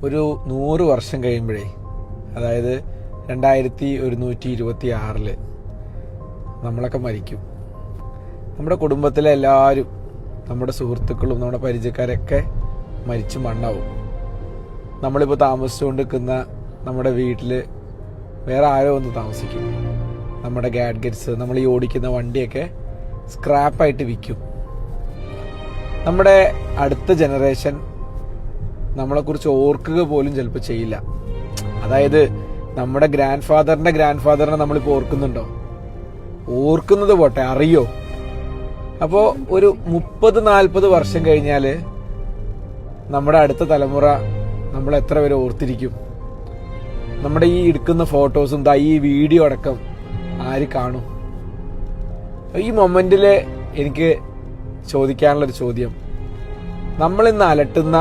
ഒരു 100 വർഷം കഴിയുമ്പോഴേ, അതായത് 2126 നമ്മളൊക്കെ മരിക്കും. നമ്മുടെ കുടുംബത്തിലെ എല്ലാവരും, നമ്മുടെ സുഹൃത്തുക്കളും നമ്മുടെ പരിചയക്കാരൊക്കെ മരിച്ചു മണ്ണാവും. നമ്മളിപ്പോൾ താമസിച്ചുകൊണ്ട് നിൽക്കുന്ന നമ്മുടെ വീട്ടിൽ വേറെ ആരോ ഒന്ന് താമസിക്കും. നമ്മുടെ ഗാഡ്ഗറ്റ്സ്, നമ്മൾ ഈ ഓടിക്കുന്ന വണ്ടിയൊക്കെ സ്ക്രാപ്പായിട്ട് വിൽക്കും. നമ്മുടെ അടുത്ത ജനറേഷൻ നമ്മളെക്കുറിച്ച് ഓർക്കുക പോലും ചിലപ്പോൾ ചെയ്യില്ല. അതായത് നമ്മുടെ ഗ്രാൻഡ് ഫാദറിനെ നമ്മളിപ്പോൾ ഓർക്കുന്നുണ്ടോ? ഓർക്കുന്നത് പോട്ടെ, അറിയോ? അപ്പോൾ ഒരു 30-40 വർഷം കഴിഞ്ഞാൽ നമ്മുടെ അടുത്ത തലമുറ നമ്മൾ എത്ര പേരെ ഓർത്തിരിക്കും? നമ്മുടെ ഈ എടുക്കുന്ന ഫോട്ടോസും ഈ വീഡിയോ അടക്കം ആര് കാണും? ഈ മൊമെന്റിൽ എനിക്ക് ചോദിക്കാനുള്ളൊരു ചോദ്യം, നമ്മളിന്ന് അലട്ടുന്ന